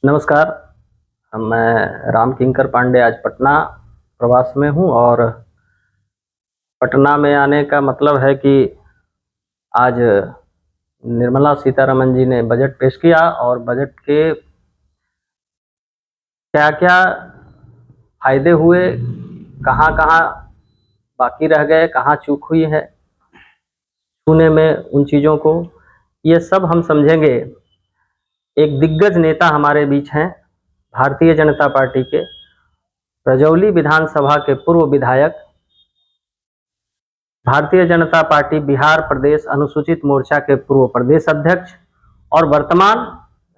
नमस्कार। मैं राम किंकर पांडे आज पटना प्रवास में हूँ और पटना में आने का मतलब है कि आज निर्मला सीतारमण जी ने बजट पेश किया और बजट के क्या-क्या फायदे हुए, कहाँ-कहाँ बाकी रह गए, कहाँ चूक हुई है छूने में उन चीज़ों को, ये सब हम समझेंगे। एक दिग्गज नेता हमारे बीच हैं, भारतीय जनता पार्टी के रजौली विधानसभा के पूर्व विधायक, भारतीय जनता पार्टी बिहार प्रदेश अनुसूचित मोर्चा के पूर्व प्रदेश अध्यक्ष और वर्तमान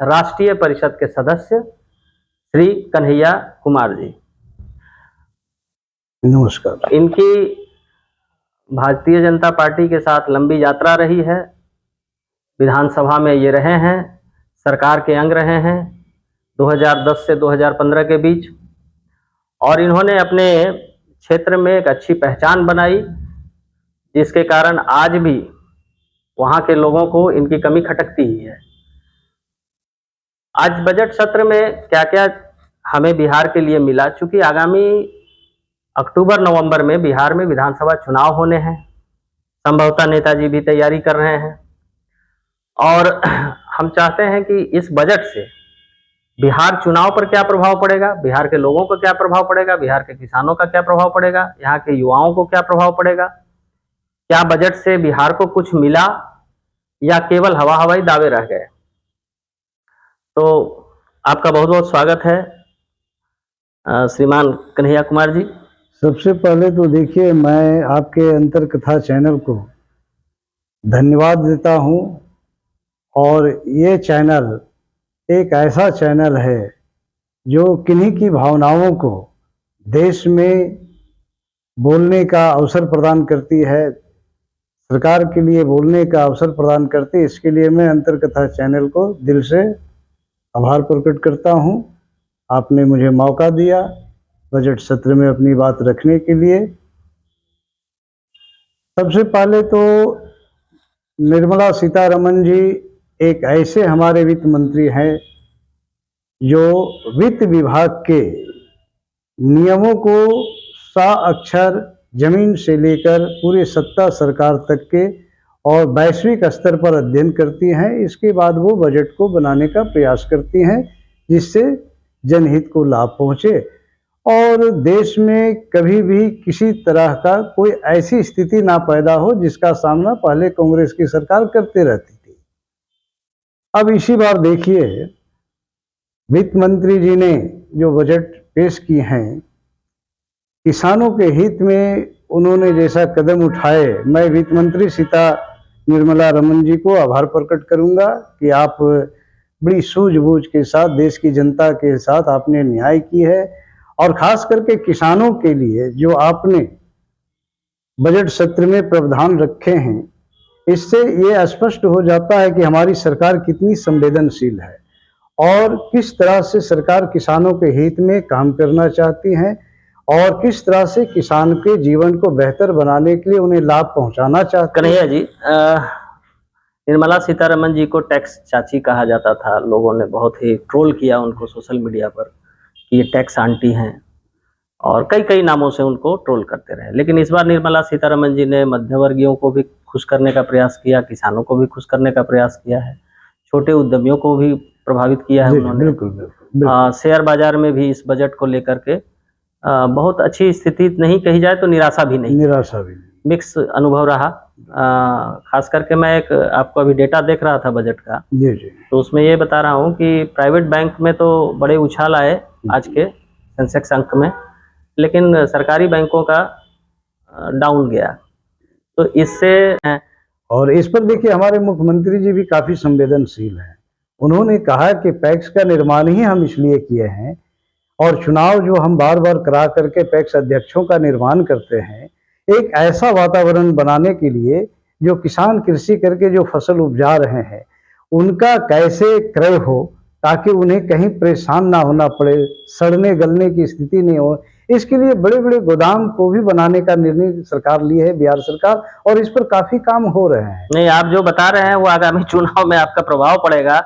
राष्ट्रीय परिषद के सदस्य श्री कन्हैया कुमार जी। नमस्कार। इनकी भारतीय जनता पार्टी के साथ लंबी यात्रा रही है। विधानसभा में ये रहे हैं, सरकार के अंग रहे हैं 2010 से 2015 के बीच, और इन्होंने अपने क्षेत्र में एक अच्छी पहचान बनाई, जिसके कारण आज भी वहाँ के लोगों को इनकी कमी खटकती ही है। आज बजट सत्र में क्या-क्या हमें बिहार के लिए मिला, चूंकि आगामी अक्टूबर-नवंबर में बिहार में विधानसभा चुनाव होने हैं, संभवतः नेताजी भी तैयारी कर रहे हैं और हम चाहते हैं कि इस बजट से बिहार चुनाव पर क्या प्रभाव पड़ेगा, बिहार के लोगों को क्या प्रभाव पड़ेगा, बिहार के किसानों का क्या प्रभाव पड़ेगा, यहाँ के युवाओं को क्या प्रभाव पड़ेगा, क्या बजट से बिहार को कुछ मिला या केवल हवा हवाई दावे रह गए। तो आपका बहुत बहुत स्वागत है श्रीमान कन्हैया कुमार जी। सबसे पहले तो देखिए, मैं आपके अंतर कथा चैनल को धन्यवाद देता हूं, और ये चैनल एक ऐसा चैनल है जो किन्हीं की भावनाओं को देश में बोलने का अवसर प्रदान करती है, सरकार के लिए बोलने का अवसर प्रदान करती है। इसके लिए मैं अंतर कथा चैनल को दिल से आभार प्रकट करता हूं। आपने मुझे मौका दिया बजट सत्र में अपनी बात रखने के लिए। सबसे पहले तो निर्मला सीतारमण जी एक ऐसे हमारे वित्त मंत्री हैं जो वित्त विभाग के नियमों को साअक्षर जमीन से लेकर पूरे सत्ता सरकार तक के और वैश्विक स्तर पर अध्ययन करती हैं। इसके बाद वो बजट को बनाने का प्रयास करती हैं जिससे जनहित को लाभ पहुँचे और देश में कभी भी किसी तरह का कोई ऐसी स्थिति ना पैदा हो जिसका सामना पहले कांग्रेस की सरकार करते रहती थी। अब इसी बार देखिए, वित्त मंत्री जी ने जो बजट पेश किए हैं, किसानों के हित में उन्होंने जैसा कदम उठाए, मैं वित्त मंत्री निर्मला रमन जी को आभार प्रकट करूंगा कि आप बड़ी सूझबूझ के साथ देश की जनता के साथ आपने न्याय की है, और खास करके किसानों के लिए जो आपने बजट सत्र में प्रावधान रखे हैं, इससे ये स्पष्ट हो जाता है कि हमारी सरकार कितनी संवेदनशील है और किस तरह से सरकार किसानों के हित में काम करना चाहती है और किस तरह से किसान के जीवन को बेहतर बनाने के लिए उन्हें लाभ पहुंचाना चाहती है। कन्हैया जी, निर्मला सीतारमण जी को टैक्स चाची कहा जाता था। लोगों ने बहुत ही ट्रोल किया उनको सोशल मीडिया पर कि ये टैक्स आंटी हैं, और कई कई नामों से उनको ट्रोल करते रहे। लेकिन इस बार निर्मला सीतारमण जी ने मध्यवर्गीयों को भी खुश करने का प्रयास किया, किसानों को भी खुश करने का प्रयास किया है, छोटे उद्यमियों को भी प्रभावित किया है उन्होंने। बिल्कुल। शेयर बाजार में भी इस बजट को लेकर के बहुत अच्छी स्थिति नहीं कही जाए तो निराशा भी नहीं, मिक्स अनुभव रहा। खास करके मैं एक आपको अभी डेटा देख रहा था बजट का, जी, तो उसमें ये बता रहा हूँ कि प्राइवेट बैंक में तो बड़े उछाल आए आज के सेंसेक्स अंक में, लेकिन सरकारी बैंकों का डाउन गया। तो इससे और इस पर देखिए, हमारे मुख्यमंत्री जी भी काफी संवेदनशील हैं। उन्होंने कहा कि पैक्स का निर्माण ही हम इसलिए किए हैं, और चुनाव जो हम बार बार करा करके पैक्स अध्यक्षों का निर्माण करते हैं, एक ऐसा वातावरण बनाने के लिए जो किसान कृषि करके जो फसल उपजा रहे हैं उनका कैसे क्रय हो, ताकि उन्हें कहीं परेशान ना होना पड़े, सड़ने गलने की स्थिति नहीं हो। इसके लिए बड़े बड़े गोदाम को भी बनाने का निर्णय सरकार ली है, बिहार सरकार, और इस पर काफी काम हो रहे हैं। नहीं, आप जो बता रहे हैं वो आगामी चुनाव में आपका प्रभाव पड़ेगा,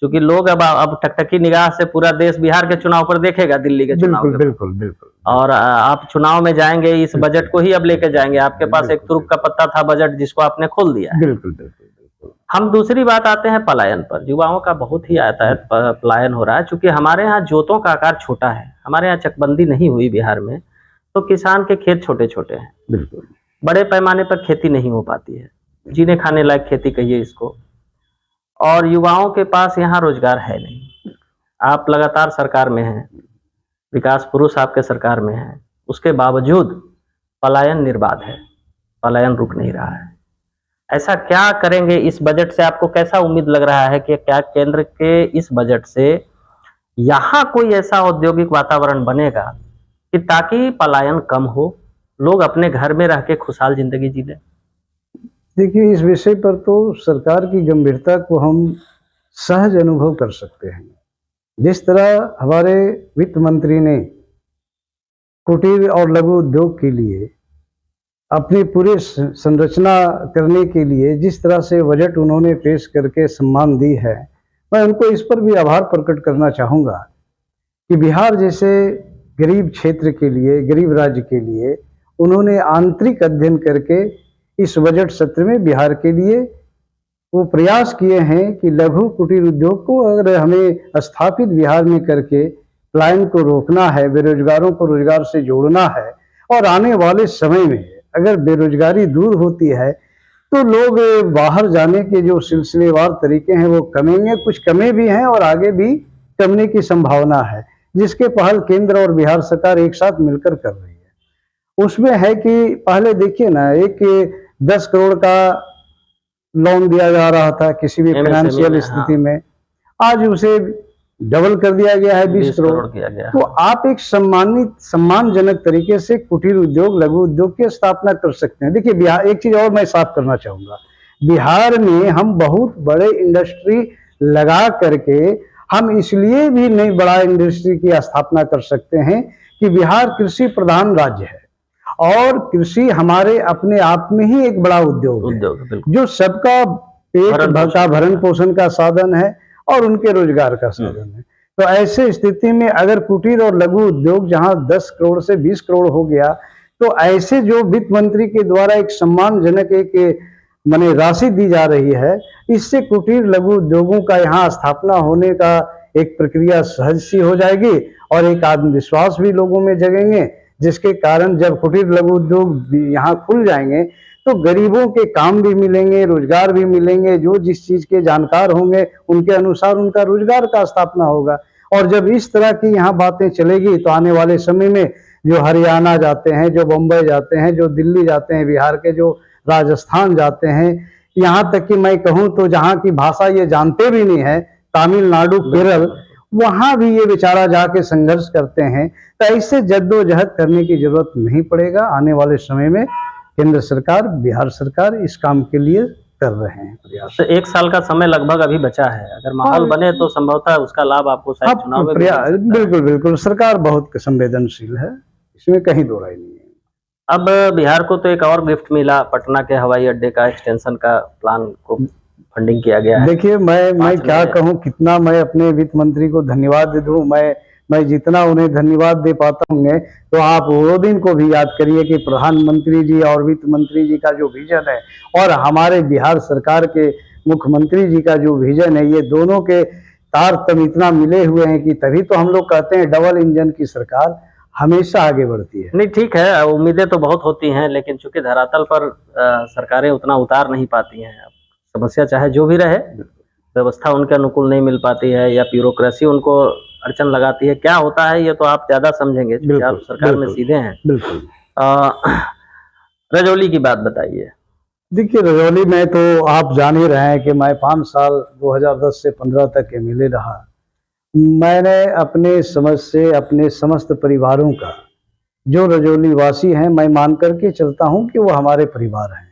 क्योंकि लोग अब टकटकी निगाह से पूरा देश बिहार के चुनाव पर देखेगा, दिल्ली के चुनाव बिल्कुल के। बिल्कुल बिल्कुल। और आप चुनाव में जाएंगे, इस बजट को ही अब लेके जाएंगे। आपके पास एक तुर्क का पत्ता था बजट, जिसको आपने खोल दिया है। बिल्कुल बिल्कुल बिल्कुल। हम दूसरी बात आते हैं पलायन पर। युवाओं का बहुत ही आयतायत पलायन हो रहा है, क्योंकि हमारे यहाँ जोतों का आकार छोटा है, हमारे यहाँ चकबंदी नहीं हुई बिहार में, तो किसान के खेत छोटे छोटे हैं, बिल्कुल बड़े पैमाने पर खेती नहीं हो पाती है, जीने खाने लायक खेती कहिए इसको। और युवाओं के पास यहाँ रोजगार है नहीं। आप लगातार सरकार में हैं, विकास पुरुष आपके सरकार में है, उसके बावजूद पलायन निर्बाध है, पलायन रुक नहीं रहा है। ऐसा क्या करेंगे इस बजट से? आपको कैसा उम्मीद लग रहा है कि क्या केंद्र के इस बजट से यहाँ कोई ऐसा औद्योगिक वातावरण बनेगा कि ताकि पलायन कम हो, लोग अपने घर में रह के खुशहाल जिंदगी जी लें? देखिए, इस विषय पर तो सरकार की गंभीरता को हम सहज अनुभव कर सकते हैं। जिस तरह हमारे वित्त मंत्री ने कुटीर और लघु उद्योग के लिए अपनी पूरी संरचना करने के लिए जिस तरह से बजट उन्होंने पेश करके सम्मान दी है, मैं उनको इस पर भी आभार प्रकट करना चाहूँगा कि बिहार जैसे गरीब क्षेत्र के लिए, गरीब राज्य के लिए उन्होंने आंतरिक अध्ययन करके इस बजट सत्र में बिहार के लिए वो प्रयास किए हैं कि लघु कुटीर उद्योग को अगर हमें स्थापित बिहार में करके पलायन को रोकना है, बेरोजगारों को रोजगार से जोड़ना है, और आने वाले समय में अगर बेरोजगारी दूर होती है तो लोग बाहर जाने के जो सिलसिलेवार तरीके हैं वो कमेंगे, कुछ कमे भी हैं और आगे भी कमने की संभावना है, जिसके पहल केंद्र और बिहार सरकार एक साथ मिलकर कर रही है। उसमें है कि पहले देखिए ना, एक 10 करोड़ का लोन दिया जा रहा था किसी भी फाइनेंशियल स्थिति में, आज उसे डबल कर दिया गया है, 20 करोड़ किया गया। तो आप एक सम्मानजनक तरीके से कुटीर उद्योग, लघु उद्योग की स्थापना कर सकते हैं। देखिए बिहार, एक चीज और मैं साफ करना चाहूंगा, बिहार में हम बहुत बड़े इंडस्ट्री लगा करके हम इसलिए भी नहीं बड़ा इंडस्ट्री की स्थापना कर सकते हैं कि बिहार कृषि प्रधान राज्य है और कृषि हमारे अपने आप में ही एक बड़ा उद्योग है जो सबका पेट का भरण पोषण का साधन है और उनके रोजगार का साधन है। तो ऐसे स्थिति में अगर कुटीर और लघु उद्योग जहां 10 करोड़ से 20 करोड़ हो गया, तो ऐसे जो वित्त मंत्री के द्वारा एक सम्मानजनक एक माने राशि दी जा रही है, इससे कुटीर लघु उद्योगों का यहाँ स्थापना होने का एक प्रक्रिया सहज सी हो जाएगी और एक आत्मविश्वास भी लोगों में जगेंगे, जिसके कारण जब कुटीर लघु उद्योग यहाँ खुल जाएंगे तो गरीबों के काम भी मिलेंगे, रोजगार भी मिलेंगे, जो जिस चीज के जानकार होंगे उनके अनुसार उनका रोजगार का स्थापना होगा। और जब इस तरह की यहाँ बातें चलेगी तो आने वाले समय में जो हरियाणा जाते हैं, जो बम्बई जाते हैं, जो दिल्ली जाते हैं, बिहार के जो राजस्थान जाते हैं, यहाँ तक कि मैं कहूँ तो जहाँ की भाषा ये जानते भी नहीं है, तमिलनाडु, केरल, वहां भी ये बेचारा जाके संघर्ष करते हैं। तो ऐसे जद्दोजहद करने की जरूरत नहीं पड़ेगा। आने वाले समय में केंद्र सरकार, बिहार सरकार इस काम के लिए कर रहे हैं प्रयास। तो 1 साल का समय लगभग अभी बचा है, अगर माहौल बने तो संभवतः उसका लाभ आपको शायद चुनाव में बिल्कुल बिल्कुल, सरकार बहुत संवेदनशील है, इसमें कहीं दो राय नहीं है। अब बिहार को तो एक और गिफ्ट मिला, पटना के हवाई अड्डे का एक्सटेंशन का प्लान को फंडिंग किया गया है। देखिए मैं क्या कहूँ, कितना मैं अपने वित्त मंत्री को धन्यवाद दे दूं, मैं जितना उन्हें धन्यवाद दे पाता हूँ तो आप वो दिन को भी याद करिए कि प्रधानमंत्री जी और वित्त मंत्री जी का जो विजन है और हमारे बिहार सरकार के मुख्यमंत्री जी का जो विजन है, ये दोनों के तारतम्य इतना मिले हुए हैं कि तभी तो हम लोग कहते हैं डबल इंजन की सरकार हमेशा आगे बढ़ती है। नहीं, ठीक है, उम्मीदें तो बहुत होती हैं, लेकिन चूंकि धरातल पर सरकारें उतना उतार नहीं पाती हैं। समस्या चाहे जो भी रहे, व्यवस्था उनके अनुकूल नहीं मिल पाती है या ब्यूरोक्रेसी उनको अड़चन लगाती है। क्या होता है ये तो आप ज्यादा समझेंगे, आप सरकार में सीधे हैं। बिल्कुल। रजौली की बात बताइए। देखिए, रजौली में तो आप जान ही रहे हैं कि मैं 5 साल 2010 से 15 तक एमएलए रहा। मैंने अपने समझ से अपने समस्त परिवारों का, जो रजौली वासी हैं, मैं मान करके चलता हूं कि वो हमारे परिवार हैं,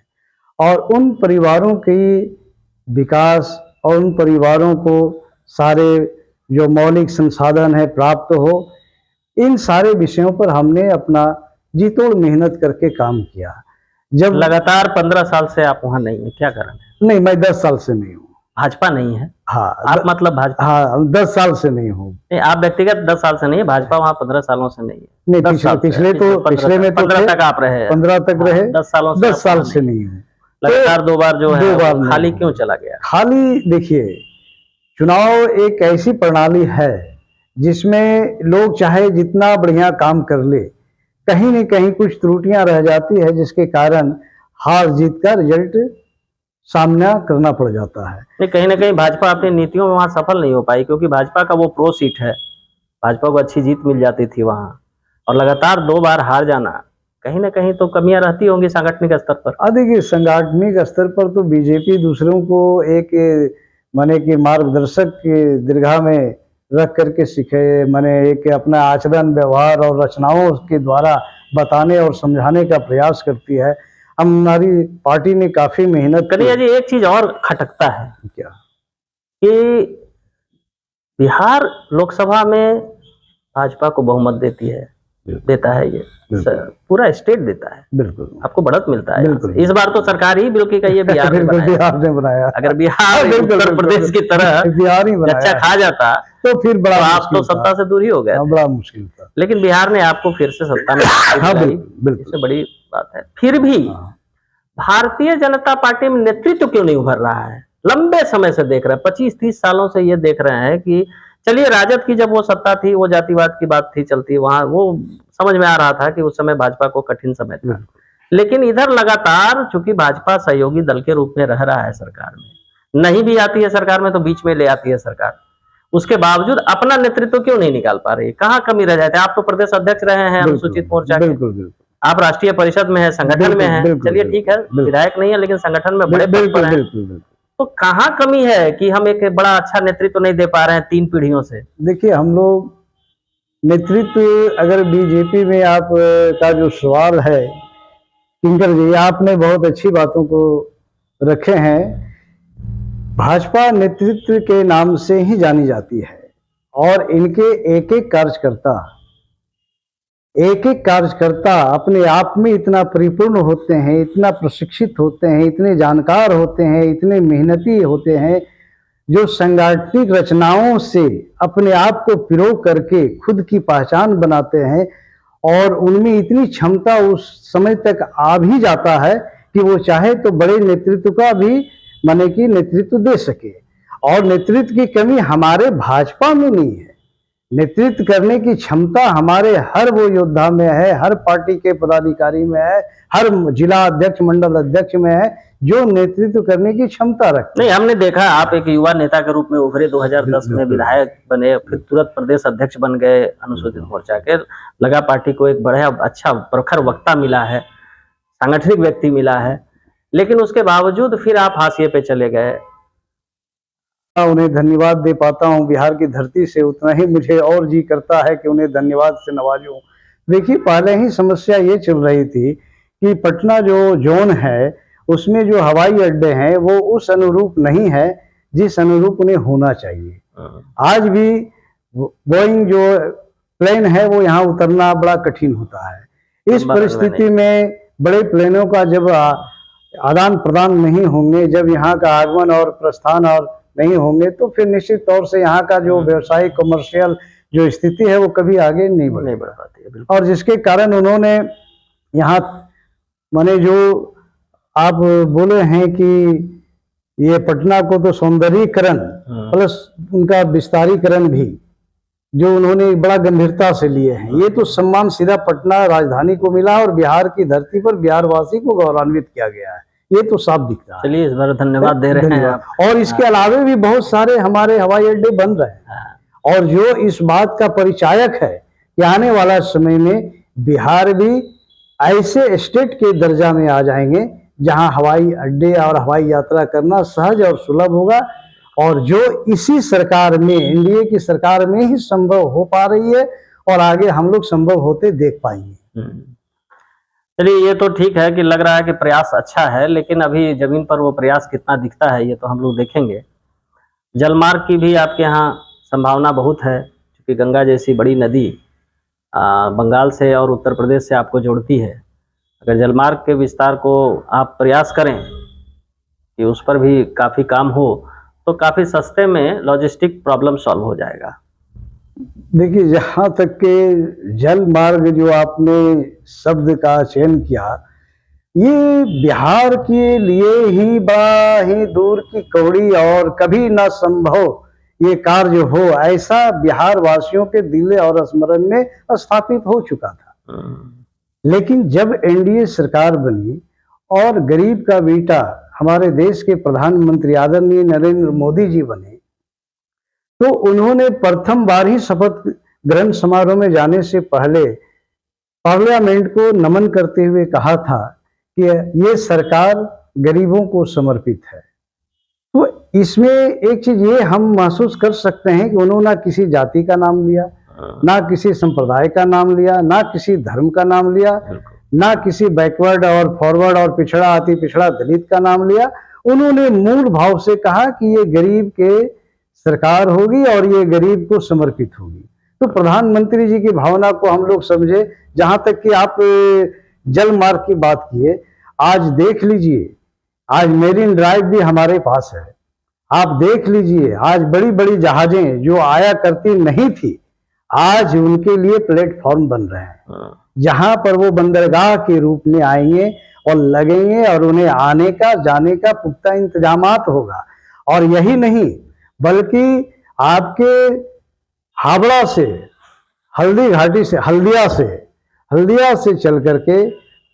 और उन परिवारों की विकास और उन परिवारों को सारे जो मौलिक संसाधन है प्राप्त हो, इन सारे विषयों पर हमने अपना जी-तोड़ मेहनत करके काम किया। जब लगातार 15 साल से आप वहां नहीं है, क्या कारण है? नहीं, मैं 10 साल से नहीं हूँ। भाजपा नहीं है? हाँ आप मतलब भाजपा? हाँ 10 साल से नहीं हूँ। नहीं, आप व्यक्तिगत 10 साल से नहीं है, भाजपा वहाँ 15 सालों से नहीं है। नहीं 10 साल से है, पिछले में तो 15 तक आप रहे हैं। 15 तक हाँ, रहे, 10 सालों से 10 साल से नहीं हूँ। लगातार 2 बार जो है 2 बार वो खाली नहीं क्यों हूँ। चला गया? खाली देखिए, चुनाव एक ऐसी प्रणाली है जिसमें लोग चाहे जितना बढ़िया काम कर ले, कहीं न कहीं कुछ त्रुटियां रह जाती है, जिसके कारण हार जीत का रिजल्ट सामना करना पड़ जाता है। नहीं, कहीं ना कहीं भाजपा अपनी नीतियों में वहाँ सफल नहीं हो पाई, क्योंकि भाजपा का वो प्रो सीट है, भाजपा को अच्छी जीत मिल जाती थी वहाँ, और लगातार 2 बार हार जाना, कहीं ना कहीं तो कमियां रहती होंगी सांगठनिक स्तर पर। देखिए, सांगठनिक स्तर पर तो बीजेपी दूसरों को एक माने कि मार्गदर्शक की दीर्घा में रख करके सीखे, माने एक अपना आचरण व्यवहार और रचनाओं के द्वारा बताने और समझाने का प्रयास करती है। हमारी पार्टी ने काफी मेहनत कन्हैया जी, एक चीज और खटकता है क्या कि बिहार लोकसभा में भाजपा को बहुमत देता है ये पूरा स्टेट देता है, बिल्कुल आपको बढ़त मिलता है। बिल्कुल। इस बार तो सरकार ही बिल्कुल की बिहार ने बनाया। अगर बिहार उत्तर प्रदेश की तरह बिहार ही अच्छा खा जाता तो फिर बड़ा आप तो सत्ता से दूर ही हो गए, बड़ा मुश्किल था। लेकिन बिहार ने आपको फिर से सत्ता में इससे बड़ी बात है। फिर भी भारतीय जनता पार्टी में नेतृत्व क्यों नहीं उभर रहा है? लंबे समय से देख रहे हैं, 25-30 सालों से ये देख रहे हैं कि चलिए राजद की जब वो सत्ता थी, वो जातिवाद की बात थी चलती, वहां वो समझ में आ रहा था कि उस समय भाजपा को कठिन समय था, लेकिन इधर लगातार चूंकि भाजपा सहयोगी दल के रूप में रह रहा है सरकार में, नहीं भी आती है सरकार में तो बीच में ले आती है सरकार, उसके बावजूद अपना नेतृत्व क्यों नहीं निकाल पा रही? कहाँ कमी रह जाती है? आप तो प्रदेश अध्यक्ष रहे हैं अनुसूचित मोर्चा के, आप राष्ट्रीय परिषद में है, संगठन में है, चलिए ठीक है, विधायक नहीं है लेकिन संगठन में बड़े पद पर हैं, तो कहाँ कमी है कि हम एक बड़ा अच्छा नेतृत्व नहीं दे पा रहे हैं 3 पीढ़ियों से? देखिए, हम लोग नेतृत्व, अगर बीजेपी में आप का जो सवाल है किंकर जी, आपने बहुत अच्छी बातों को रखे हैं। भाजपा नेतृत्व के नाम से ही जानी जाती है, और इनके एक एक कार्यकर्ता अपने आप में इतना परिपूर्ण होते हैं, इतना प्रशिक्षित होते हैं, इतने जानकार होते हैं, इतने मेहनती होते हैं, जो सांगठनिक रचनाओं से अपने आप को पिरो करके खुद की पहचान बनाते हैं, और उनमें इतनी क्षमता उस समय तक आ भी जाता है कि वो चाहे तो बड़े नेतृत्व का भी माने कि नेतृत्व दे सके। और नेतृत्व की कमी हमारे भाजपा में नहीं है, नेतृत्व करने की क्षमता हमारे हर वो योद्धा में है, हर पार्टी के पदाधिकारी में है, हर जिला अध्यक्ष मंडल अध्यक्ष में है, जो नेतृत्व करने की क्षमता रखते हैं। नहीं, हमने देखा आप एक युवा नेता के रूप में उभरे, 2010 में विधायक बने, फिर तुरंत प्रदेश अध्यक्ष बन गए अनुसूचित मोर्चा के, लगा पार्टी को एक बड़ा अच्छा प्रखर वक्ता मिला है, सांगठनिक व्यक्ति मिला है, लेकिन उसके बावजूद फिर आप हाशिए पे चले गए। उन्हें धन्यवाद दे पाता हूं बिहार की धरती से, उतना ही मुझे और जी करता है कि उन्हें धन्यवाद से नवाजूं। देखिए, पहले ही समस्या ये चल रही थी कि पटना जो जोन है उसमें जो हवाई अड्डे हैं वो उस अनुरूप नहीं है जिस अनुरूप उन्हें होना चाहिए। आज भी बोइंग जो प्लेन है वो यहाँ उतरना बड़ा कठिन होता है। इस परिस्थिति में बड़े प्लेनों का जब आदान प्रदान नहीं होंगे, जब यहाँ का आगमन और प्रस्थान और नहीं होंगे, तो फिर निश्चित तौर से यहाँ का जो व्यवसायिक कमर्शियल जो स्थिति है वो कभी आगे नहीं बढ़ पाती है। और जिसके कारण उन्होंने यहाँ माने जो आप बोले हैं कि ये पटना को तो सौंदर्यीकरण प्लस उनका विस्तारीकरण भी जो उन्होंने बड़ा गंभीरता से लिए हैं, ये तो सम्मान सीधा पटना राजधानी को मिला और बिहार की धरती पर बिहारवासी को गौरवान्वित किया गया है, ये तो साफ दिखता है। चलिए, इस बार धन्यवाद दे रहे हैं आप। और इसके अलावा भी बहुत सारे हमारे हवाई अड्डे बन रहे हैं, और जो इस बात का परिचायक है कि आने वाला समय में बिहार भी ऐसे स्टेट के दर्जा में आ जाएंगे जहां हवाई अड्डे और हवाई यात्रा करना सहज और सुलभ होगा, और जो इसी सरकार में, एनडीए की सरकार में ही संभव हो पा रही है, और आगे हम लोग संभव होते देख पाएंगे। चलिए, ये तो ठीक है कि लग रहा है कि प्रयास अच्छा है, लेकिन अभी जमीन पर वो प्रयास कितना दिखता है ये तो हम लोग देखेंगे। जलमार्ग की भी आपके यहाँ संभावना बहुत है, क्योंकि गंगा जैसी बड़ी नदी बंगाल से और उत्तर प्रदेश से आपको जोड़ती है। अगर जलमार्ग के विस्तार को आप प्रयास करें कि उस पर भी काफ़ी काम हो, तो काफी सस्ते में लॉजिस्टिक प्रॉब्लम सॉल्व हो जाएगा। देखिए, जहाँ तक के जल मार्ग जो आपने शब्द का चयन किया, ये बिहार के लिए ही बड़ा ही दूर की कौड़ी और कभी ना संभव ये कार्य हो, ऐसा बिहार वासियों के दिल और स्मरण में स्थापित हो चुका था। लेकिन जब एनडीए सरकार बनी और गरीब का बेटा हमारे देश के प्रधानमंत्री आदरणीय नरेंद्र मोदी जी बने, तो उन्होंने प्रथम बार ही शपथ ग्रहण समारोह में जाने से पहले पार्लियामेंट को नमन करते हुए कहा था कि ये सरकार गरीबों को समर्पित है। तो इसमें एक चीज ये हम महसूस कर सकते हैं कि उन्होंने ना किसी जाति का नाम लिया, ना किसी संप्रदाय का नाम लिया, ना किसी धर्म का नाम लिया, ना किसी बैकवर्ड और फॉरवर्ड और पिछड़ा अति पिछड़ा दलित का नाम लिया। उन्होंने मूल भाव से कहा कि ये गरीब के सरकार होगी और ये गरीब को समर्पित होगी। तो प्रधानमंत्री जी की भावना को हम लोग समझे। जहां तक कि आप जल मार्ग की बात किए, आज देख लीजिए, आज मेरीन ड्राइव भी हमारे पास है। आप देख लीजिए, आज बड़ी बड़ी जहाजें जो आया करती नहीं थी, आज उनके लिए प्लेटफॉर्म बन रहे हैं, जहां पर वो बंदरगाह के रूप में आएंगे और लगेंगे और उन्हें आने का जाने का पुख्ता इंतजामात होगा। और यही नहीं, बल्कि आपके हावड़ा से हल्दी घाटी से हल्दिया से चल करके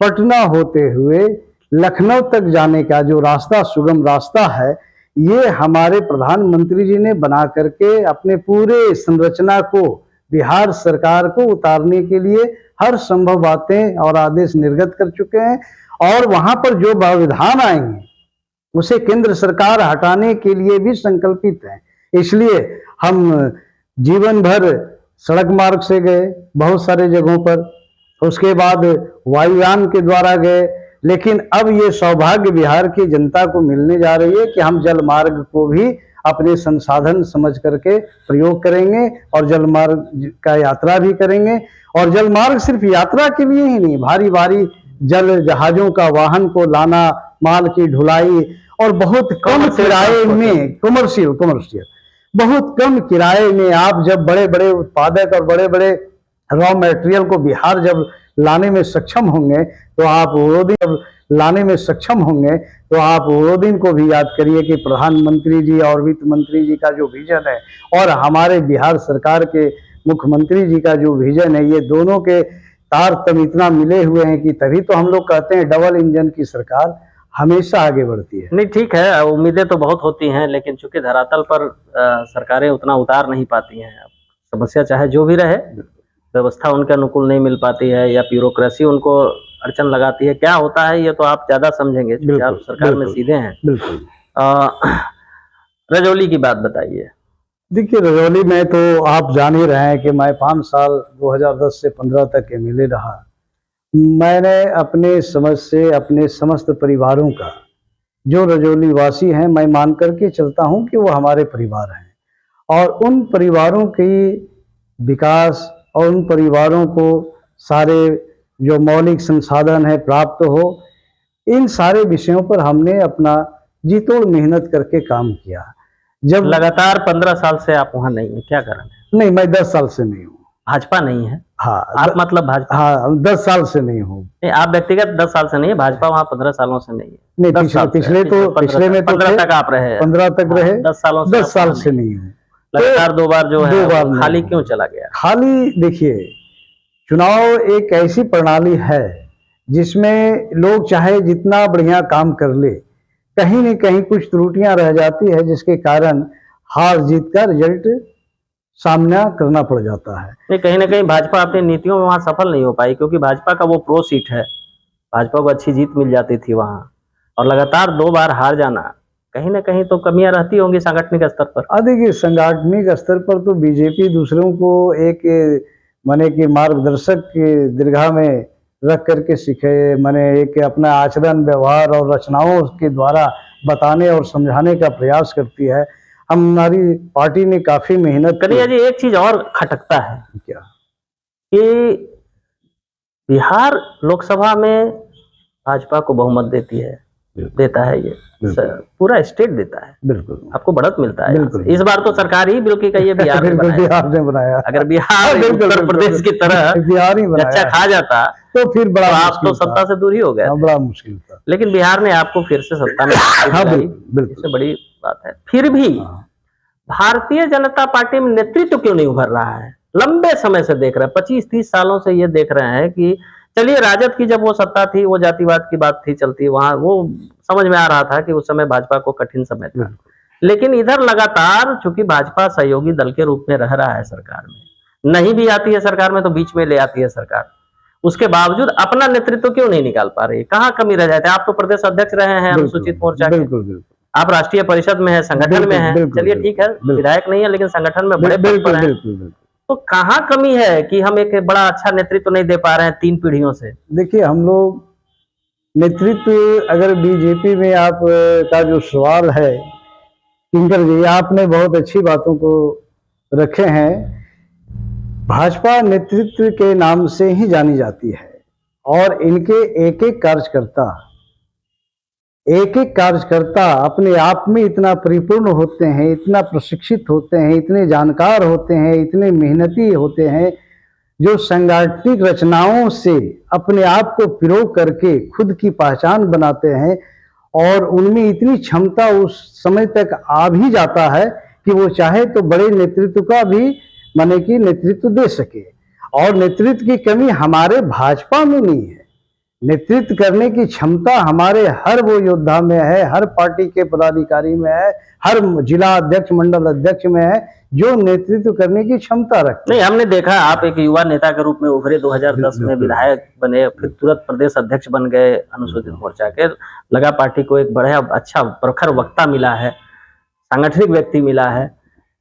पटना होते हुए लखनऊ तक जाने का जो रास्ता, सुगम रास्ता है, ये हमारे प्रधानमंत्री जी ने बना करके अपने पूरे संरचना को बिहार सरकार को उतारने के लिए हर संभव बातें और आदेश निर्गत कर चुके हैं। और वहां पर जो प्रावधान आएंगे उसे केंद्र सरकार हटाने के लिए भी संकल्पित है। इसलिए हम जीवन भर सड़क मार्ग से गए बहुत सारे जगहों पर, उसके बाद वायुयान के द्वारा गए, लेकिन अब ये सौभाग्य बिहार की जनता को मिलने जा रही है कि हम जल मार्ग को भी अपने संसाधन समझ करके प्रयोग करेंगे और जल मार्ग का यात्रा भी करेंगे। और जल मार्ग सिर्फ यात्रा के लिए ही नहीं, भारी भारी जल जहाजों का वाहन को लाना, माल की ढुलाई और बहुत कम किराए में कमर्शियल बहुत कम किराए में आप जब बड़े बड़े उत्पादक और बड़े बड़े रॉ मटेरियल को बिहार जब लाने में सक्षम होंगे, तो आप वो दिन को भी याद करिए कि प्रधानमंत्री जी और वित्त मंत्री जी का जो विजन है और हमारे बिहार सरकार के मुख्यमंत्री जी का जो विजन है, ये दोनों के तारतम्य इतना मिले हुए हैं कि तभी तो हम लोग कहते हैं डबल इंजन की सरकार हमेशा आगे बढ़ती है। नहीं, ठीक है, उम्मीदें तो बहुत होती हैं, लेकिन चूंकि धरातल पर सरकारें उतना उतार नहीं पाती हैं। समस्या चाहे जो भी रहे, व्यवस्था उनके अनुकूल नहीं मिल पाती है या ब्यूरोक्रेसी उनको अड़चन लगाती है। क्या होता है ये तो आप ज्यादा समझेंगे, क्योंकि आप सरकार में सीधे हैं। बिल्कुल। रजौली की बात बताइए। देखिए, रजौली में तो आप जान ही रहे हैं कि मैं 5 साल 2010 से 15 तक एमएलए रहा। मैंने अपने समझ से अपने समस्त परिवारों का, जो रजौली वासी हैं, मैं मान करके चलता हूं कि वो हमारे परिवार हैं। और उन परिवारों की विकास और उन परिवारों को सारे जो मौलिक संसाधन है प्राप्त हो, इन सारे विषयों पर हमने अपना जी तोड़ मेहनत करके काम किया। जब लगातार 15 साल से आप वहाँ नहीं है, क्या कारण है? नहीं, मैं 10 साल से नहीं हूँ। भाजपा नहीं है? हाँ, आप मतलब भाजपा? हाँ, 10 साल से नहीं हूँ। नहीं, आप व्यक्तिगत 10 साल से नहीं है, भाजपा वहाँ 15 सालों से नहीं है। नहीं, पिछले में तो 15 तक आप रहे, 15 तक रहे। 10 साल से नहीं हूँ। लगातार 2 बार जो है खाली क्यों चला गया? खाली देखिए, चुनाव एक ऐसी प्रणाली है जिसमें लोग चाहे जितना बढ़िया काम कर ले, कहीं न कहीं कुछ त्रुटियां रह जाती है, जिसके कारण हार जीत का रिजल्ट सामना करना पड़ जाता है। नहीं, कहीं ना कहीं भाजपा अपनी नीतियों में वहाँ सफल नहीं हो पाई, क्योंकि भाजपा का वो प्रो सीट है, भाजपा को अच्छी जीत मिल जाती थी वहाँ, और लगातार 2 बार हार जाना, कहीं ना कहीं तो कमियां रहती होंगी सांगठनिक स्तर पर। देखिए, सांगठनिक स्तर पर तो बीजेपी दूसरों को एक माने कि मार्गदर्शक के दीर्घा में रख करके सीखे, माने एक अपना आचरण, व्यवहार और रचनाओं के द्वारा बताने और समझाने का प्रयास करती है। हमारी पार्टी ने काफी मेहनत करिए जी। एक चीज और खटकता है क्या कि बिहार लोकसभा में भाजपा को बहुमत देती है, देता है ये, पूरा स्टेट देता है, बिल्कुल आपको बढ़त मिलता है। बिल्कुल। इस बार तो सरकार ही बिल्कुल कहिए बिहार ने बनाया। बिहार ने बनाया। अगर बिहार उत्तर प्रदेश की तरह बिहार ही अच्छा खा जाता तो फिर बड़ा तो आप तो सत्ता से दूर ही हो गए, बड़ा मुश्किल था। लेकिन बिहार ने आपको फिर से सत्ता में इससे बड़ी बात है। फिर भी भारतीय जनता पार्टी में नेतृत्व क्यों नहीं उभर रहा है? लंबे समय से देख रहे हैं, 25-30 सालों से ये देख रहे हैं कि चलिए राजद की जब वो सत्ता थी, वो जातिवाद की बात थी चलती, वहां वो समझ में आ रहा था कि उस समय भाजपा को कठिन समय था, लेकिन इधर लगातार चूंकि भाजपा सहयोगी दल के रूप में रह रहा है सरकार में, नहीं भी आती है सरकार में तो बीच में ले आती है सरकार, उसके बावजूद अपना नेतृत्व क्यों नहीं निकाल पा रही? कहाँ कमी रह जाती है? आप तो प्रदेश अध्यक्ष रहे हैं अनुसूचित मोर्चा के, आप राष्ट्रीय परिषद में है, संगठन में है, चलिए ठीक है, विधायक नहीं है लेकिन संगठन में बड़े पद पर हैं, तो कहाँ कमी है कि हम एक बड़ा अच्छा नेतृत्व नहीं दे पा रहे हैं 3 पीढ़ियों से? देखिए, हम लोग नेतृत्व, अगर बीजेपी में आप का जो सवाल है किंकर जी, आपने बहुत अच्छी बातों को रखे हैं। भाजपा नेतृत्व के नाम से ही जानी जाती है और इनके एक एक कार्यकर्ता अपने आप में इतना परिपूर्ण होते हैं, इतना प्रशिक्षित होते हैं, इतने जानकार होते हैं, इतने मेहनती होते हैं, जो सांगठनिक रचनाओं से अपने आप को पिरो करके खुद की पहचान बनाते हैं और उनमें इतनी क्षमता उस समय तक आ भी जाता है कि वो चाहे तो बड़े नेतृत्व का भी माने कि नेतृत्व दे सके। और नेतृत्व की कमी हमारे भाजपा में नहीं है, नेतृत्व करने की क्षमता हमारे हर वो योद्धा में है, हर पार्टी के पदाधिकारी में है, हर जिला अध्यक्ष मंडल अध्यक्ष में है, जो नेतृत्व करने की क्षमता रखते। नहीं, हमने देखा आप एक युवा नेता के रूप में उभरे, 2010 में विधायक बने, फिर तुरंत प्रदेश अध्यक्ष बन गए अनुसूचित मोर्चा के, लगा पार्टी को एक बड़ा अच्छा प्रखर वक्ता मिला है, सांगठनिक व्यक्ति मिला है,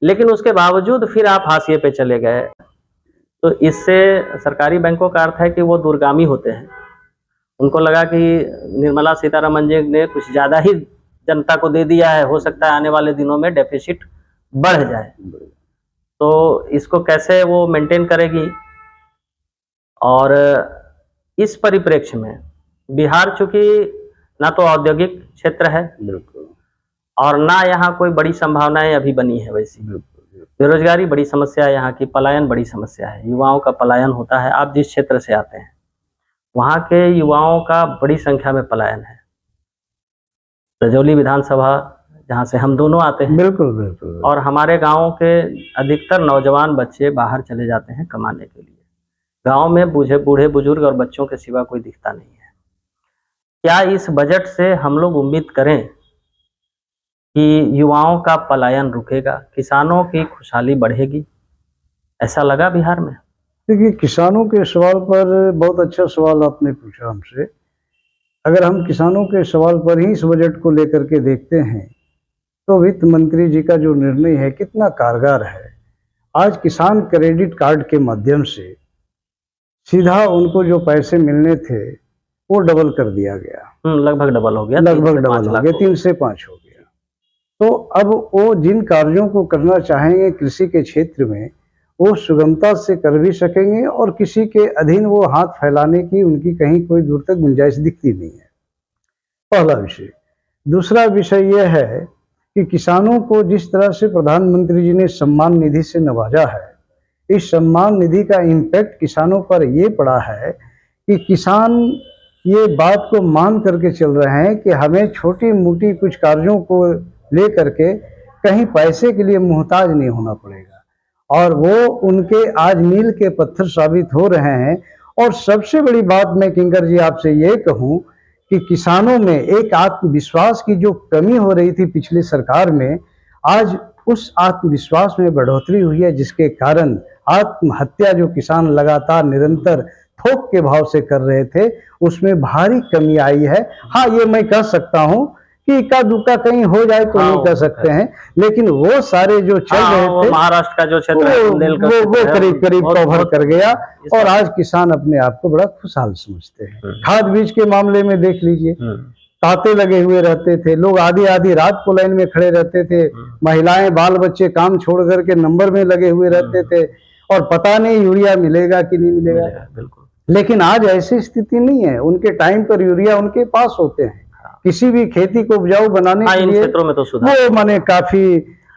लेकिन उसके बावजूद फिर आप हाशिए पे चले गए। तो इससे सरकारी बैंकों का अर्थ है कि वो दूरगामी होते हैं, उनको लगा कि निर्मला सीतारमन जी ने कुछ ज्यादा ही जनता को दे दिया है, हो सकता है आने वाले दिनों में डेफिसिट बढ़ जाए, तो इसको कैसे वो मेंटेन करेगी। और इस परिप्रेक्ष्य में बिहार चूंकि ना तो औद्योगिक क्षेत्र है और ना यहाँ कोई बड़ी संभावनाएं अभी बनी है, वैसी बेरोजगारी बड़ी समस्या है यहाँ की, पलायन बड़ी समस्या है, युवाओं का पलायन होता है। आप जिस क्षेत्र से आते हैं वहाँ के युवाओं का बड़ी संख्या में पलायन है। रजौली विधानसभा जहाँ से हम दोनों आते हैं, बिल्कुल। और हमारे गाँव के अधिकतर नौजवान बच्चे बाहर चले जाते हैं कमाने के लिए, गाँव में बूढ़े बुजुर्ग और बच्चों के सिवा कोई दिखता नहीं है। क्या इस बजट से हम लोग उम्मीद करें कि युवाओं का पलायन रुकेगा, किसानों की खुशहाली बढ़ेगी? ऐसा लगा बिहार में? देखिए, किसानों के सवाल पर बहुत अच्छा सवाल आपने पूछा हमसे। अगर हम किसानों के सवाल पर ही इस बजट को लेकर के देखते हैं तो वित्त मंत्री जी का जो निर्णय है कितना कारगर है। आज किसान क्रेडिट कार्ड के माध्यम से सीधा उनको जो पैसे मिलने थे वो डबल कर दिया गया, लगभग डबल हो गया, 3 से 5 हो गया। तो अब वो जिन कार्यों को करना चाहेंगे कृषि के क्षेत्र में वो सुगमता से कर भी सकेंगे और किसी के अधीन वो हाथ फैलाने की उनकी कहीं कोई दूर तक गुंजाइश दिखती नहीं है, पहला विषय। दूसरा विषय यह है कि किसानों को जिस तरह से प्रधानमंत्री जी ने सम्मान निधि से नवाजा है, इस सम्मान निधि का इम्पैक्ट किसानों पर ये पड़ा है कि किसान ये बात को मान करके चल रहे हैं कि हमें छोटी मोटी कुछ कार्यों को ले करके कहीं पैसे के लिए मुहताज नहीं होना पड़ेगा और वो उनके आज मील के पत्थर साबित हो रहे हैं। और सबसे बड़ी बात मैं किंकर जी आपसे ये कहूँ कि किसानों में एक आत्मविश्वास की जो कमी हो रही थी पिछली सरकार में, आज उस आत्मविश्वास में बढ़ोतरी हुई है, जिसके कारण आत्महत्या जो किसान लगातार निरंतर थोक के भाव से कर रहे थे उसमें भारी कमी आई है। हाँ, ये मैं कह सकता हूँ कि इक्का दुक्का कहीं हो जाए तो नहीं कह सकते हैं, लेकिन वो सारे जो चल रहे थे महाराष्ट्र का जो क्षेत्र है वो करीब कवर कर गया और आज किसान अपने आप को बड़ा खुशहाल समझते हैं। खाद बीज के मामले में देख लीजिए, तांते लगे हुए रहते थे, लोग आधी रात को लाइन में खड़े रहते थे, महिलाएं बाल बच्चे काम छोड़ करके नंबर में लगे हुए रहते थे और पता नहीं यूरिया मिलेगा कि नहीं मिलेगा। लेकिन आज ऐसी स्थिति नहीं है, उनके टाइम पर यूरिया उनके पास होते हैं। किसी भी खेती को उपजाऊ बनाने हाँ, के इन लिए क्षेत्रों में तो सुधार। वो माने काफी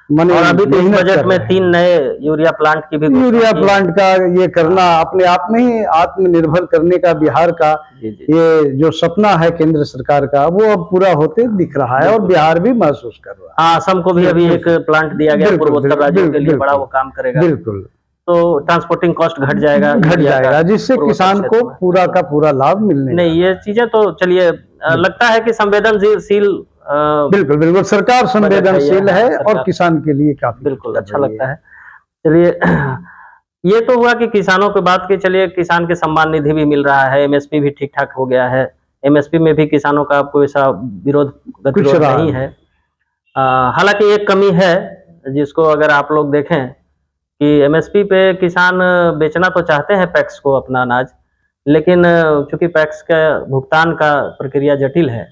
माने और अभी तो इस मेहनत बजट कर में रहे हैं। 3 नए यूरिया प्लांट की भी घोषणा यूरिया की है। प्लांट का ये करना, अपने आप में ही आत्मनिर्भर करने का बिहार का जी जी ये जो सपना है केंद्र सरकार का, वो अब पूरा होते दिख रहा है और बिल्कुल। बिहार भी महसूस कर रहा है। हाँ, असम को भी अभी एक प्लांट दिया गया बिल्कुल, पूर्वोत्तर बिल्कुल, राज्यों के लिए, बड़ा बिल्कुल, वो काम करेगा। बिल्कुल तो ट्रांसपोर्टिंग कॉस्ट घट जाएगा घट यूरिया का जाएगा, जिससे पूर्वोत्तर किसान क्षेत्र को में। पूरा का पूरा लाभ मिलने नहीं, ये चीजें तो चलिए लगता है कि संवेदनशील बिल्कुल बिल्कुल सरकार संवेदनशील हाँ, है सरकार। और किसान के लिए काफी बिल्कुल कर अच्छा रही लगता है। चलिए ये तो हुआ कि किसानों की बात की, चलिए किसान के सम्मान निधि भी मिल रहा है, एमएसपी भी ठीक ठाक हो गया है। एमएसपी में भी किसानों का कोई ऐसा विरोध गतिरोध रहा नहीं है। हालांकि एक कमी है जिसको अगर आप लोग देखें कि एमएसपी पे किसान बेचना तो चाहते हैं पैक्स को अपना अनाज, लेकिन चूंकि पैक्स का भुगतान का प्रक्रिया जटिल है,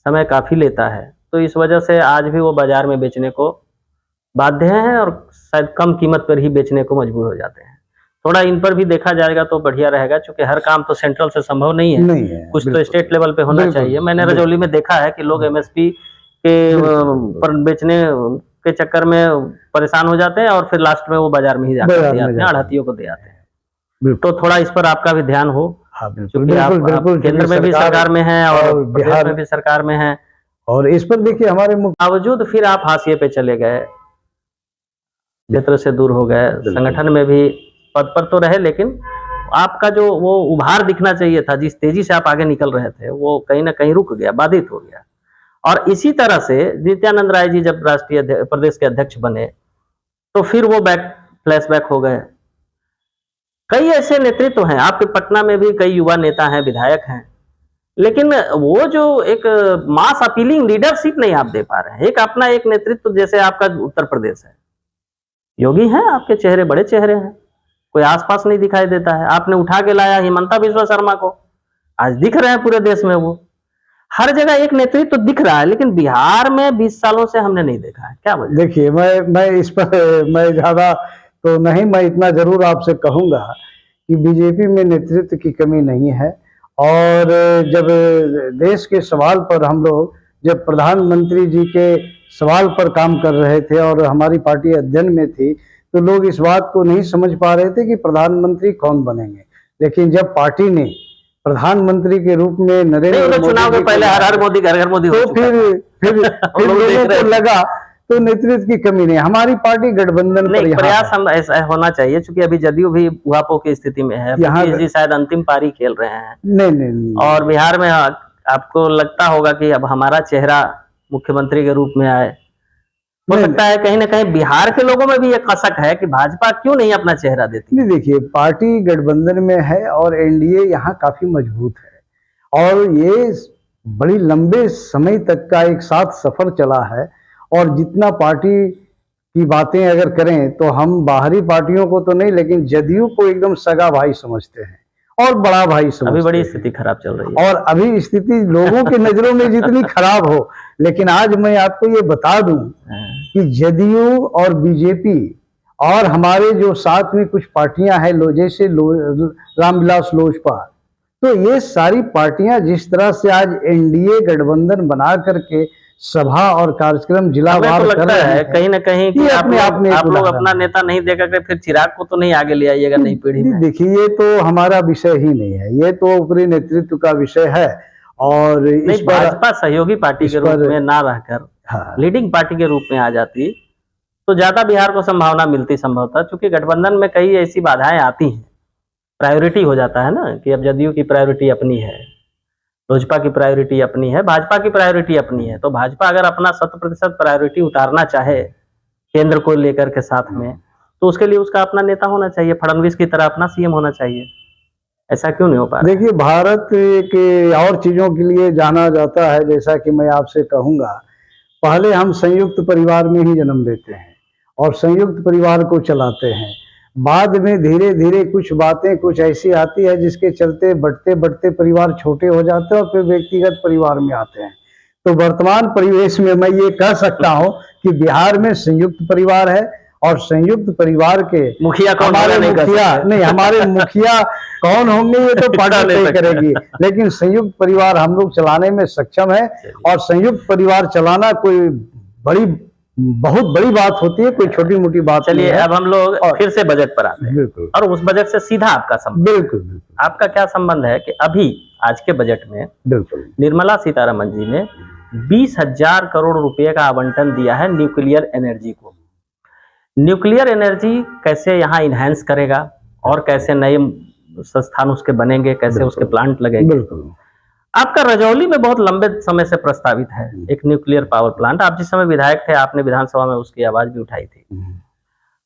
समय काफी लेता है, तो इस वजह से आज भी वो बाजार में बेचने को बाध्य हैं और शायद कम कीमत पर ही बेचने को मजबूर हो जाते हैं। थोड़ा इन पर भी देखा जाएगा तो बढ़िया रहेगा, क्योंकि हर काम तो सेंट्रल से संभव नहीं है, नहीं है, कुछ तो बिल्कुल, स्टेट लेवल पे होना बिल्कुल, चाहिए। मैंने बिल्कुल। रजौली में देखा है कि लोग एमएसपी के पर बेचने के चक्कर में परेशान हो जाते हैं और फिर लास्ट में वो बाजार में ही जाकर बाजार दे में आते हैं, जाते हैं। आढ़तियों को दे आते हैं। बिल्कुल। तो थोड़ा इस पर आपका भी ध्यान हो, हाँ बिल्कुल क्योंकि आप बिल्कुल केंद्र में भी सरकार में हैं और प्रदेश में भी सरकार में हैं, और इस पर देखिए हमारे बावजूद फिर आप हाशिए पे चले गए, क्षेत्र से दूर हो गए, संगठन में भी पद पर तो रहे, लेकिन आपका जो वो उभार दिखना चाहिए था, जिस तेजी से आप आगे निकल रहे थे, वो कहीं ना कहीं रुक गया, बाधित हो गया। और इसी तरह से नित्यानंद राय जी जब राष्ट्रीय प्रदेश के अध्यक्ष बने, तो फिर वो फ्लैशबैक हो गए। कई ऐसे नेतृत्व हैं, आपके पटना में भी कई युवा नेता हैं, विधायक हैं, लेकिन वो जो एक मास अपीलिंग लीडरशिप नहीं आप दे पा रहे हैं। एक अपना एक नेतृत्व, जैसे आपका उत्तर प्रदेश है, योगी हैं आपके चेहरे, बड़े चेहरे हैं, कोई आसपास नहीं दिखाई देता है। आपने उठा के लाया हिमंता बिस्वा शर्मा को, आज दिख रहे हैं पूरे देश में, वो हर जगह एक नेतृत्व दिख रहा है, लेकिन बिहार में 20 सालों से हमने नहीं देखा है। क्या वजह? देखिए मैं इस पर मैं ज्यादा तो नहीं, मैं इतना जरूर आपसे कहूंगा कि बीजेपी में नेतृत्व की कमी नहीं है। और जब देश के सवाल पर हम लोग, जब प्रधानमंत्री जी के सवाल पर काम कर रहे थे और हमारी पार्टी अध्ययन में थी, तो लोग इस बात को नहीं समझ पा रहे थे कि प्रधानमंत्री कौन बनेंगे। लेकिन जब पार्टी ने प्रधानमंत्री के रूप में नरेंद्र मोदी, चुनाव के पहले हर हर मोदी घर घर मोदी हो तो चुका है। फिर लोगों को लगा तो नेतृत्व की कमी नहीं, हमारी पार्टी गठबंधन पर नहीं, प्रयास हम ऐसा होना चाहिए, क्योंकि अभी जदयू भी उहापोह की स्थिति में है, यहाँ जी शायद अंतिम पारी खेल रहे हैं। नहीं और बिहार में आपको लगता होगा कि अब हमारा चेहरा मुख्यमंत्री के रूप में आए, हो सकता है कहीं ना कहीं बिहार के लोगों में भी ये कसक है कि भाजपा क्यों नहीं अपना चेहरा देती। नहीं, देखिए पार्टी गठबंधन में है और एनडीए यहाँ काफी मजबूत है और ये बड़ी लंबे समय तक का एक साथ सफर चला है। और जितना पार्टी की बातें अगर करें तो हम बाहरी पार्टियों को तो नहीं, लेकिन जदयू को एकदम सगा भाई समझते हैं और बड़ा भाई समझते हैं। अभी बड़ी स्थिति खराब चल रही है और अभी स्थिति लोगों की नजरों में जितनी खराब हो, लेकिन आज मैं आपको ये बता दूं कि जदयू और बीजेपी और हमारे जो साथ में कुछ पार्टियां हैं, जैसे रामविलास लोजपा, तो ये सारी पार्टियां जिस तरह से आज एनडीए गठबंधन बना करके सभा और कार्यक्रम जिलावार कर रहे हैं, कहीं ना कहीं कि आप लोग अपना नेता नहीं देकर फिर चिराग को तो नहीं आगे ले आइएगा नई पीढ़ी में। देखिए ये तो हमारा विषय ही नहीं है, ये तो ऊपरी नेतृत्व का विषय है। और इस पर भाजपा सहयोगी पार्टी के रूप में ना रहकर लीडिंग पार्टी के रूप में आ जाती तो ज्यादा बिहार को संभावना मिलती संभवतः, क्योंकि गठबंधन में कई ऐसी बाधाएं आती हैं, प्रायोरिटी हो जाता है ना कि अब जदयू की प्रायोरिटी अपनी है, लोजपा की प्रायोरिटी अपनी है, भाजपा की प्रायोरिटी अपनी है। तो भाजपा अगर अपना 100% प्रायोरिटी उतारना चाहे केंद्र को लेकर के साथ में, तो उसके लिए उसका अपना नेता होना चाहिए, फडणवीस की तरह अपना सीएम होना चाहिए। ऐसा क्यों नहीं हो पा रहा? देखिए भारत के और चीजों के लिए जाना जाता है, जैसा कि मैं आपसे कहूंगा, पहले हम संयुक्त परिवार में ही जन्म लेते हैं और संयुक्त परिवार को चलाते हैं। बाद में धीरे धीरे कुछ बातें कुछ ऐसी आती है जिसके चलते बढ़ते बढ़ते परिवार छोटे हो जाते हैं और फिर व्यक्तिगत परिवार में आते हैं। तो वर्तमान परिवेश में मैं ये कह सकता हूँ कि बिहार में संयुक्त परिवार है और संयुक्त परिवार के मुखिया कौन हमारे नहीं कर मुखिया सकते। नहीं, हमारे मुखिया कौन होंगे ये तो पार्टी नहीं तय सकते। करेगी, लेकिन संयुक्त परिवार हम लोग चलाने में सक्षम है। और संयुक्त परिवार चलाना कोई बहुत बड़ी बात होती है, कोई छोटी मोटी बात नहीं चलिए है। अब हम लोग और- फिर से बजट पर आते हैं बिल्कुल और उस बजट से सीधा आपका संबंध, बिल्कुल बिल्कुल आपका क्या संबंध है कि अभी आज के बजट में बिल्कुल निर्मला सीतारमण जी ने 20,000 करोड़ रुपए का आवंटन दिया है न्यूक्लियर एनर्जी को। न्यूक्लियर एनर्जी कैसे यहाँ इनहेंस करेगा और कैसे नए संस्थान उसके बनेंगे, कैसे उसके प्लांट लगेंगे। बिल्कुल आपका रजौली में बहुत लंबे समय से प्रस्तावित है एक न्यूक्लियर पावर प्लांट। आप जिस समय विधायक थे आपने विधानसभा में उसकी आवाज भी उठाई थी।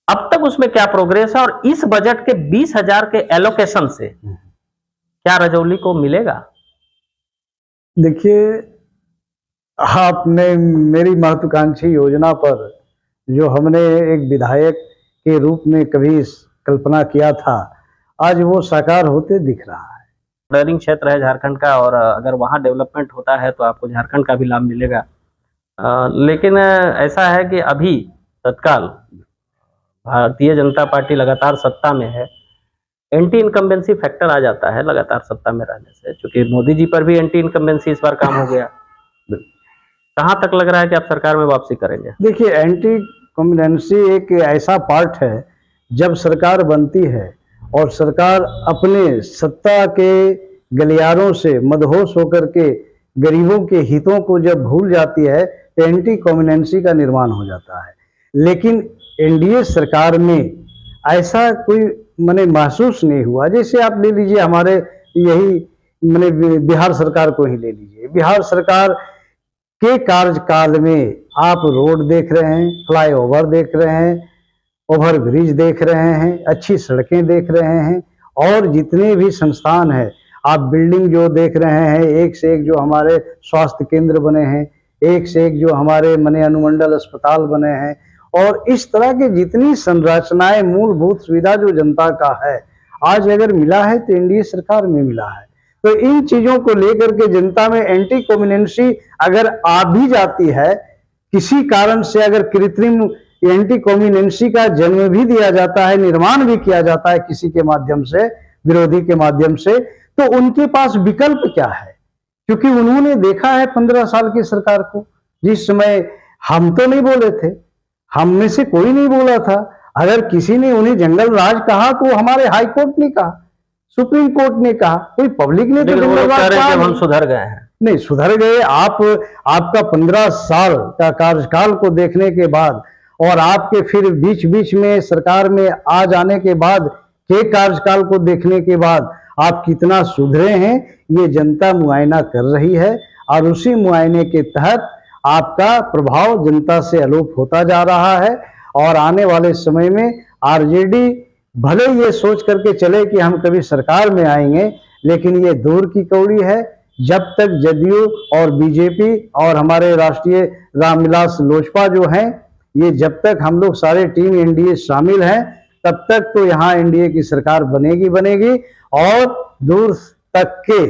अब तक उसमें क्या प्रोग्रेस है और इस बजट के 20,000 के एलोकेशन से क्या रजौली को मिलेगा? देखिए, आपने मेरी महत्वाकांक्षी योजना पर जो हमने एक विधायक के रूप में कभी कल्पना किया था, आज वो साकार होते दिख रहा है। बॉर्डरिंग क्षेत्र है झारखंड का और अगर वहाँ डेवलपमेंट होता है तो आपको झारखंड का भी लाभ मिलेगा। लेकिन ऐसा है कि अभी तत्काल भारतीय जनता पार्टी लगातार सत्ता में है, एंटी इनकम्बेंसी फैक्टर आ जाता है लगातार सत्ता में रहने से, क्योंकि मोदी जी पर भी एंटी इनकम्बेंसी इस बार काम हो गया। कहाँ तक लग रहा है कि आप सरकार में वापसी करेंगे? देखिए, एंटी कम्युनेंसी एक ऐसा पार्ट है, जब सरकार बनती है और सरकार अपने सत्ता के गलियारों से मदहोश होकर के गरीबों के हितों को जब भूल जाती है तो एंटी कम्युनेंसी का निर्माण हो जाता है। लेकिन एनडीए सरकार में ऐसा कोई मैंने महसूस नहीं हुआ। जैसे आप ले लीजिए हमारे यही मैंने बिहार सरकार को ही ले लीजिए। बिहार सरकार के कार्यकाल में आप रोड देख रहे हैं, फ्लाईओवर देख रहे हैं, ओवर ब्रिज देख रहे हैं, अच्छी सड़कें देख रहे हैं, और जितने भी संस्थान हैं आप बिल्डिंग जो देख रहे हैं, एक से एक जो हमारे स्वास्थ्य केंद्र बने हैं, एक से एक जो हमारे मने अनुमंडल अस्पताल बने हैं, और इस तरह की जितनी संरचनाएं मूलभूत सुविधा जो जनता का है आज अगर मिला है तो एनडीए सरकार में मिला है। तो इन चीजों को लेकर के जनता में एंटी कम्युनेंसी अगर आ भी जाती है, किसी कारण से अगर कृत्रिम एंटी कम्युनेंसी का जन्म भी दिया जाता है, निर्माण भी किया जाता है किसी के माध्यम से, विरोधी के माध्यम से, तो उनके पास विकल्प क्या है? क्योंकि उन्होंने देखा है 15 साल की सरकार को, जिस समय हम तो नहीं बोले थे, हम में से कोई नहीं बोला था। अगर किसी ने उन्हें जंगल राज कहा तो हमारे हाई कोर्ट ने कहा, सुप्रीम कोर्ट ने कहा, कोई पब्लिक ने तो जंगल राज कहा हम सुधर गए हैं। नहीं सुधर गए। आपका 15 साल का कार्यकाल को देखने के बाद और आपके फिर बीच बीच में सरकार में आ जाने के बाद के कार्यकाल को देखने के बाद आप कितना सुधरे हैं ये जनता मुआयना कर रही है, और उसी मुआयने के तहत आपका प्रभाव जनता से अलोप होता जा रहा है। और आने वाले समय में आरजेडी भले ये सोच करके चले कि हम कभी सरकार में आएंगे, लेकिन ये दूर की कौड़ी है। जब तक जदयू और बीजेपी और हमारे राष्ट्रीय रामविलास लोजपा जो हैं, ये जब तक हम लोग सारे टीम एनडीए शामिल हैं, तब तक तो यहाँ एनडीए की सरकार बनेगी और दूर तक के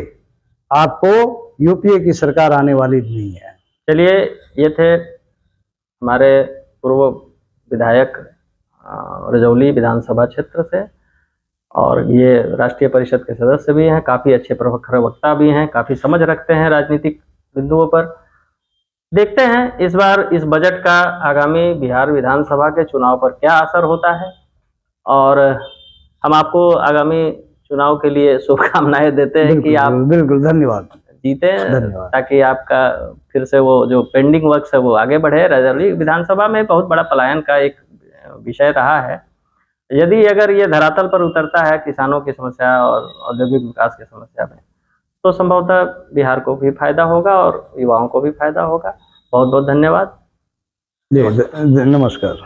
आपको यूपीए की सरकार आने वाली नहीं है। चलिए, ये थे हमारे पूर्व विधायक रजौली विधानसभा क्षेत्र से, और ये राष्ट्रीय परिषद के सदस्य भी हैं, काफ़ी अच्छे प्रवक्ता भी हैं, काफ़ी समझ रखते हैं राजनीतिक बिंदुओं पर। देखते हैं इस बार इस बजट का आगामी बिहार विधानसभा के चुनाव पर क्या असर होता है, और हम आपको आगामी चुनाव के लिए शुभकामनाएं देते हैं कि आप बिल्कुल धन्यवाद जीते, ताकि आपका फिर से वो जो पेंडिंग वर्क है वो आगे बढ़े। रजौली विधानसभा में बहुत बड़ा पलायन का एक विषय रहा है। यदि अगर ये धरातल पर उतरता है किसानों की समस्या और औद्योगिक विकास की समस्या में, तो संभवतः बिहार को भी फायदा होगा और युवाओं को भी फायदा होगा। बहुत बहुत धन्यवाद। जी, नमस्कार।